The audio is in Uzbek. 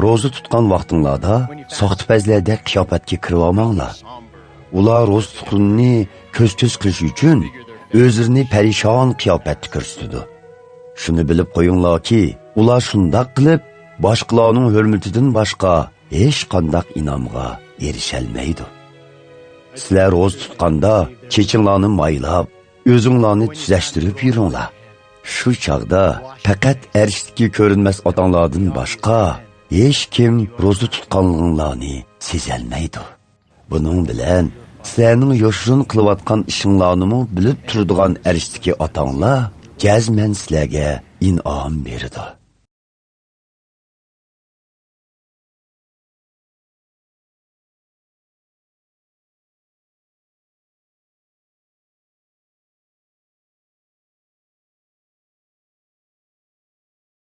roza tutgan vaqtinglarda soxtipazlarda qiyofatga kirib olmanglar. Ular roza tutqunni ko'z-ko'z qilish uchun o'zlarini parishon qiyofatda ko'rsatadi. Shuni bilib qo'yinglarki, ular shundoq qilib boshqalarning hurmatidan boshqa hech qanday inomga erisholmaydi. Sizlar roza tutganda chechinglarni maylab, o'zinglarni tuzashtirib yuringlar. Shu chaqda faqat arshdagi ko'rinmas otanglardan boshqa hech kim roza tutganliginglarni sezolmaydi. Buning bilan sizlarning yoshrin qilayotgan ishinglarni bilib turadigan arshdagi otanglar jazman sizlarga inom beradi.